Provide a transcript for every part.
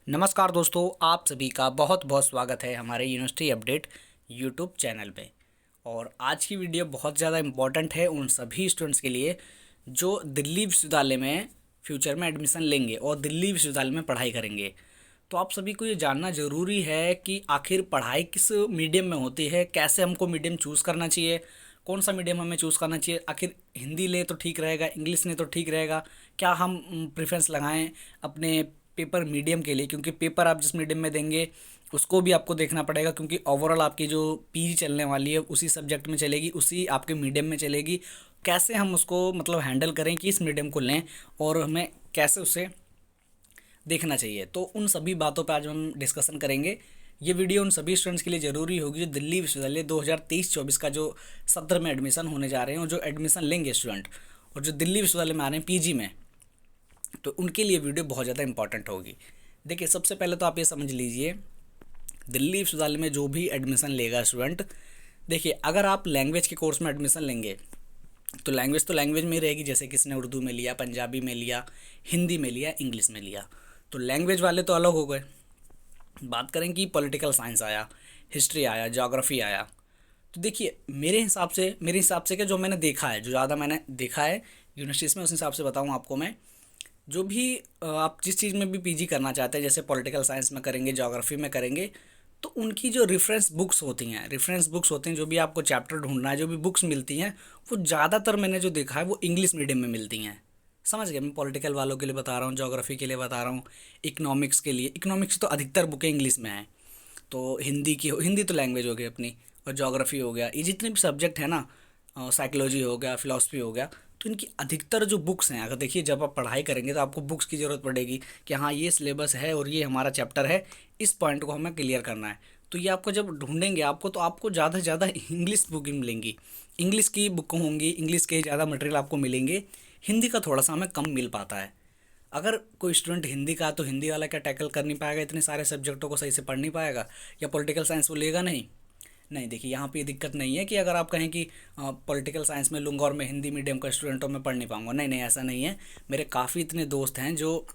नमस्कार दोस्तों, आप सभी का बहुत बहुत स्वागत है हमारे यूनिवर्सिटी अपडेट यूट्यूब चैनल पे। और आज की वीडियो बहुत ज़्यादा इम्पॉर्टेंट है उन सभी स्टूडेंट्स के लिए जो दिल्ली विश्वविद्यालय में फ्यूचर में एडमिशन लेंगे और दिल्ली विश्वविद्यालय में पढ़ाई करेंगे। तो आप सभी को ये जानना ज़रूरी है कि आखिर पढ़ाई किस मीडियम में होती है, कैसे हमको मीडियम चूज़ करना चाहिए, कौन सा मीडियम हमें चूज़ करना चाहिए, आखिर हिंदी ले तो ठीक रहेगा, इंग्लिश ले तो ठीक रहेगा, क्या हम प्रेफरेंस लगाएं अपने पेपर मीडियम के लिए, क्योंकि पेपर आप जिस मीडियम में देंगे उसको भी आपको देखना पड़ेगा, क्योंकि ओवरऑल आपकी जो पीजी चलने वाली है उसी सब्जेक्ट में चलेगी, उसी आपके मीडियम में चलेगी। कैसे हम उसको मतलब हैंडल करें कि इस मीडियम को लें और हमें कैसे उसे देखना चाहिए, तो उन सभी बातों पर आज हम डिस्कशन करेंगे। ये वीडियो उन सभी स्टूडेंट्स के लिए ज़रूरी होगी जो दिल्ली विश्वविद्यालय 2023-24 का जो सत्र में एडमिशन होने जा रहे हैं और जो एडमिशन लेंगे स्टूडेंट और जो दिल्ली विश्वविद्यालय में आ रहे हैं पीजी में, तो उनके लिए वीडियो बहुत ज़्यादा इंपॉर्टेंट होगी। देखिए, सबसे पहले तो आप ये समझ लीजिए, दिल्ली विश्वविद्यालय में जो भी एडमिशन लेगा स्टूडेंट, देखिए अगर आप लैंग्वेज के कोर्स में एडमिशन लेंगे तो लैंग्वेज में ही रहेगी, जैसे किसी ने उर्दू में लिया, पंजाबी में लिया, हिंदी में लिया, इंग्लिश में लिया, तो लैंग्वेज वाले तो अलग हो गए। बात करें कि पॉलिटिकल साइंस आया, हिस्ट्री आया, ज्योग्राफी आया, तो देखिए मेरे हिसाब से क्या, जो मैंने देखा है, जो ज़्यादा मैंने देखा है यूनिवर्सिटीज़ में, उस हिसाब से बताऊँ आपको मैं। जो भी आप जिस चीज़ में भी पीजी करना चाहते हैं, जैसे पॉलिटिकल साइंस में करेंगे, ज्योग्राफी में करेंगे, तो उनकी जो रेफरेंस बुक्स होती हैं, जो भी आपको चैप्टर ढूंढना है, जो भी बुक्स मिलती हैं, वो ज़्यादातर मैंने जो देखा है वो इंग्लिश मीडियम में मिलती हैं। समझ गए? मैं पॉलिटिकल वालों के लिए बता रहा हूँ, ज्योग्राफी के लिए बता रहा हूँ, इकोनॉमिक्स तो अधिकतर बुकें इंग्लिश में हैं। तो हिंदी तो लैंग्वेज हो गई अपनी, और ज्योग्राफी हो गया, ये जितने भी सब्जेक्ट हैं ना, साइकोलॉजी हो गया, फिलॉसफी हो गया, तो इनकी अधिकतर जो बुक्स हैं, अगर देखिए जब आप पढ़ाई करेंगे तो आपको बुक्स की ज़रूरत पड़ेगी कि हाँ ये सिलेबस है और ये हमारा चैप्टर है, इस पॉइंट को हमें क्लियर करना है। तो ये आपको जब ढूंढेंगे तो आपको ज़्यादा से ज़्यादा इंग्लिश बुक मिलेंगी, इंग्लिश की बुक होंगी, इंग्लिश के ज़्यादा मटेरियल आपको मिलेंगे। हिंदी का थोड़ा सा हमें कम मिल पाता है। अगर कोई स्टूडेंट हिंदी का, तो हिंदी वाला क्या टैकल कर नहीं पाएगा, इतने सारे सब्जेक्टों को सही से पढ़ नहीं पाएगा, या पॉलिटिकल साइंस वो लेगा नहीं। नहीं, देखिए यहाँ पे ये दिक्कत नहीं है कि अगर आप कहें कि पॉलिटिकल साइंस में लूँगा और मैं हिंदी मीडियम का स्टूडेंट हूँ, मैं पढ़ नहीं पाऊँगा, नहीं नहीं, ऐसा नहीं है। मेरे काफ़ी इतने दोस्त हैं जो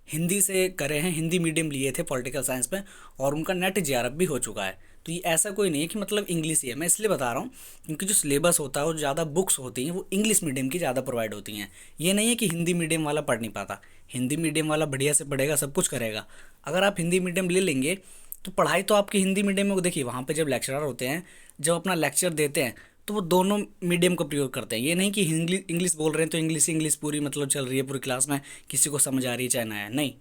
हिंदी से करे हैं, हिंदी मीडियम लिए थे पॉलिटिकल साइंस में, और उनका नेट जेआरएफ भी हो चुका है। तो ये ऐसा कोई नहीं है कि मतलब इंग्लिश ही है, मैं इसलिए बता रहा हूँ क्योंकि जो सिलेबस होता है और ज़्यादा बुक्स होती हैं वो इंग्लिश मीडियम की ज़्यादा प्रोवाइड होती हैं। ये नहीं है कि हिंदी मीडियम वाला पढ़ नहीं पाता, हिंदी मीडियम वाला बढ़िया से पढ़ेगा, सब कुछ करेगा। अगर आप हिंदी मीडियम ले लेंगे तो पढ़ाई तो आपकी हिंदी मीडियम में, देखिए वहाँ पे जब लेक्चरर होते हैं, जब अपना लेक्चर देते हैं, तो वो दोनों मीडियम का प्रयोग करते हैं। ये नहीं कि इंग्लिश बोल रहे हैं तो इंग्लिश पूरी मतलब चल रही है पूरी क्लास में, किसी को समझ आ रही है चाहे ना है, नहीं।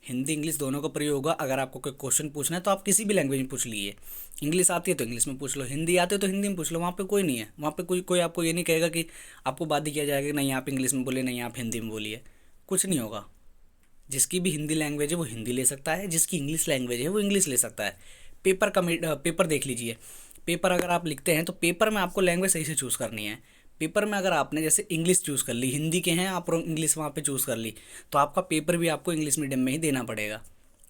हिंदी इंग्लिश दोनों का प्रयोग होगा। अगर आपको कोई क्वेश्चन पूछना है तो आप किसी भी लैंग्वेज में पूछ लीजिए, इंग्लिश आती है तो इंग्लिश में पूछ लो, हिंदी आती है तो हिंदी में पूछ लो, वहाँ पे कोई नहीं है, वहाँ पे कोई कोई आपको ये नहीं कहेगा कि आपको बाध्य किया जाएगा कि नहीं आप इंग्लिश में बोलिए, नहीं आप हिंदी में बोलिए, कुछ नहीं होगा। जिसकी भी हिंदी लैंग्वेज है वो हिंदी ले सकता है, जिसकी इंग्लिश लैंग्वेज है वो इंग्लिश ले सकता है। पेपर देख लीजिए, पेपर अगर आप लिखते हैं तो पेपर में आपको लैंग्वेज सही से चूज़ करनी है। पेपर में अगर आपने जैसे इंग्लिश चूज़ कर ली, हिंदी के हैं आप और इंग्लिश वहाँ पे चूज़ कर ली, तो आपका पेपर भी आपको इंग्लिश मीडियम में ही देना पड़ेगा।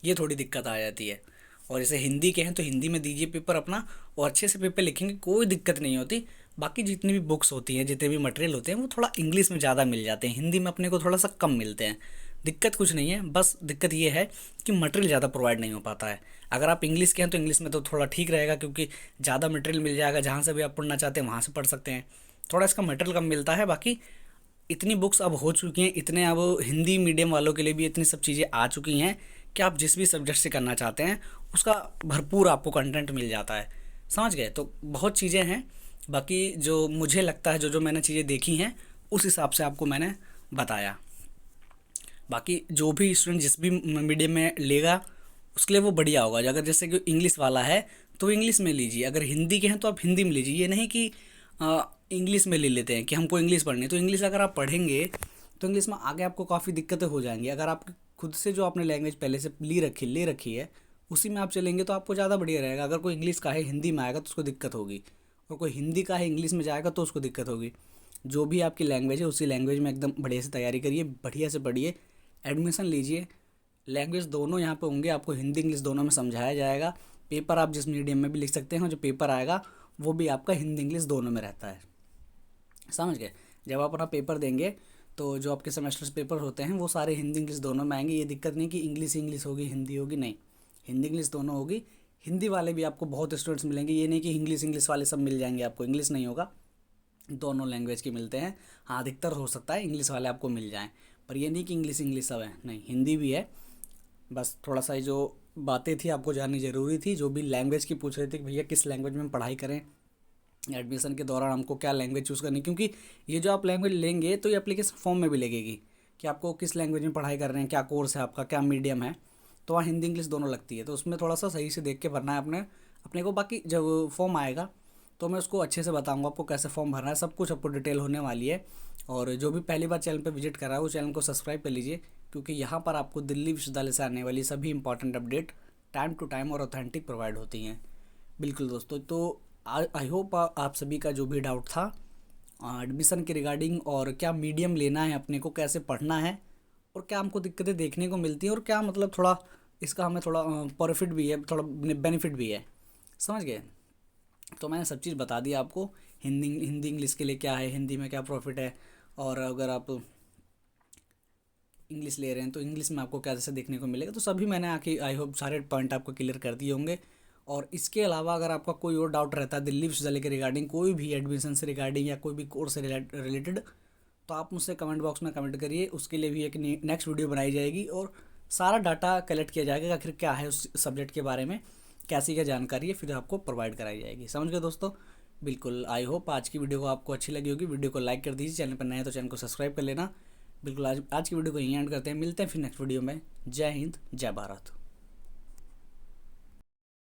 ये थोड़ी दिक्कत आ जाती है। और जैसे हिंदी के हैं तो हिंदी में दीजिए पेपर अपना, और अच्छे से पेपर लिखेंगे, कोई दिक्कत नहीं होती। बाकी जितनी भी बुक्स होती हैं, जितने भी मटेरियल होते हैं, वो थोड़ा इंग्लिश में ज़्यादा मिल जाते हैं, हिंदी में अपने को थोड़ा सा कम मिलते हैं। दिक्कत कुछ नहीं है, बस दिक्कत ये है कि मटेरियल ज़्यादा प्रोवाइड नहीं हो पाता है। अगर आप इंग्लिश के हैं तो इंग्लिश में तो थोड़ा ठीक रहेगा, क्योंकि ज़्यादा मटेरियल मिल जाएगा, जहाँ से भी आप पढ़ना चाहते हैं वहाँ से पढ़ सकते हैं। थोड़ा इसका मटेरियल कम मिलता है। बाकी इतनी बुक्स अब हो चुकी हैं, इतने अब हिंदी मीडियम वालों के लिए भी इतनी सब चीज़ें आ चुकी हैं कि आप जिस भी सब्जेक्ट से करना चाहते हैं उसका भरपूर आपको कंटेंट मिल जाता है। समझ गए? तो बहुत चीज़ें हैं। बाकी जो मुझे लगता है, जो जो मैंने चीज़ें देखी हैं, उस हिसाब से आपको मैंने बताया। बाकी जो भी स्टूडेंट जिस भी मीडियम में लेगा उसके लिए वो बढ़िया होगा। अगर जैसे कि इंग्लिश वाला है तो इंग्लिश में लीजिए, अगर हिंदी के हैं तो आप हिंदी में लीजिए। ये नहीं कि इंग्लिश में ले लेते हैं कि हमको इंग्लिश पढ़नी है, तो इंग्लिश अगर आप पढ़ेंगे तो इंग्लिश में आगे आपको काफ़ी दिक्कतें हो जाएंगी। अगर आप खुद से जो आपने लैंग्वेज पहले से ले रखी है उसी में आप चलेंगे तो आपको ज़्यादा बढ़िया रहेगा। अगर कोई इंग्लिश का है हिंदी में आएगा तो उसको दिक्कत होगी, और कोई हिंदी का है इंग्लिश में जाएगा तो उसको दिक्कत होगी। जो भी आपकी लैंग्वेज है उसी लैंग्वेज में एकदम बढ़िया से तैयारी करिए, बढ़िया से पढ़िए, एडमिशन लीजिए। लैंग्वेज दोनों यहाँ पे होंगे, आपको हिंदी इंग्लिश दोनों में समझाया जाएगा। पेपर आप जिस मीडियम में भी लिख सकते हैं, जो पेपर आएगा वो भी आपका हिंदी इंग्लिश दोनों में रहता है। समझ गए? जब आप अपना पेपर देंगे तो जो आपके सेमेस्टर्स पेपर होते हैं वो सारे हिंदी इंग्लिश दोनों में आएंगे। ये दिक्कत नहीं कि इंग्लिश इंग्लिश होगी हिंदी होगी, नहीं, हिंदी इंग्लिश दोनों होगी। हिंदी वाले भी आपको बहुत स्टूडेंट्स मिलेंगे, ये नहीं कि इंग्लिश इंग्लिश वाले सब मिल जाएंगे आपको, इंग्लिश नहीं होगा, दोनों लैंग्वेज के मिलते हैं। हाँ, अधिकतर हो सकता है इंग्लिश वाले आपको मिल जाएँ, पर ये नहीं कि इंग्लिश इंग्लिश सब है, नहीं, हिंदी भी है। बस थोड़ा सा ये जो बातें थी आपको जाननी ज़रूरी थी। जो भी लैंग्वेज की पूछ रहे थे कि भैया किस लैंग्वेज में हम पढ़ाई करें, एडमिशन के दौरान हमको क्या लैंग्वेज चूज़ करनी, क्योंकि ये जो आप लैंग्वेज लेंगे तो ये एप्लीकेशन फॉर्म में भी लगेगी कि आपको किस लैंग्वेज में पढ़ाई कर रहे हैं, क्या कोर्स है आपका, क्या मीडियम है। तो वहाँ हिंदी इंग्लिश दोनों लगती है, तो उसमें थोड़ा सा सही से देख के भरना है अपने अपने को। बाकी जब फॉर्म आएगा तो मैं उसको अच्छे से बताऊँगा आपको कैसे फॉर्म भरना है, सब कुछ आपको डिटेल होने वाली है। और जो भी पहली बार चैनल पर विजिट कर रहा है वो चैनल को सब्सक्राइब कर लीजिए, क्योंकि यहाँ पर आपको दिल्ली विश्वविद्यालय से आने वाली सभी important update time to time और ऑथेंटिक प्रोवाइड होती हैं। बिल्कुल दोस्तों, तो आई होप आप सभी का जो भी डाउट था एडमिशन के रिगार्डिंग, और क्या मीडियम लेना है अपने को, कैसे पढ़ना है, और क्या हमको दिक्कतें देखने को मिलती हैं, और क्या मतलब थोड़ा इसका हमें थोड़ा प्रॉफिट भी है, थोड़ा बेनिफिट भी है, समझ गए। तो मैंने सब चीज़ बता दिया आपको। हिंदी इंग्लिश के लिए क्या है, हिंदी में क्या प्रॉफिट है, और अगर आप इंग्लिश ले रहे हैं तो इंग्लिश में आपको क्या जैसे देखने को मिलेगा, तो सभी मैंने आके आई होप सारे पॉइंट आपको क्लियर कर दिए होंगे। और इसके अलावा अगर आपका कोई और डाउट रहता है दिल्ली विश्वविद्यालय के रिगार्डिंग, कोई भी एडमिशन से रिगार्डिंग या कोई भी कोर्स से रिलेटेड, तो आप मुझसे कमेंट बॉक्स में कमेंट करिए। उसके लिए भी एक नेक्स्ट वीडियो बनाई जाएगी और सारा डाटा कलेक्ट किया जाएगा, आखिर क्या है उस सब्जेक्ट के बारे में, कैसी क्या जानकारी है, फिर आपको प्रोवाइड कराई जाएगी। समझ गए दोस्तों। बिल्कुल, आई होप आज की वीडियो को आपको अच्छी लगी होगी। वीडियो को लाइक कर दीजिए, चैनल पर नए हैं तो चैनल को सब्सक्राइब कर लेना। बिल्कुल, आज की वीडियो को यहीं एंड करते हैं, मिलते हैं फिर नेक्स्ट वीडियो में। जय हिंद, जय भारत।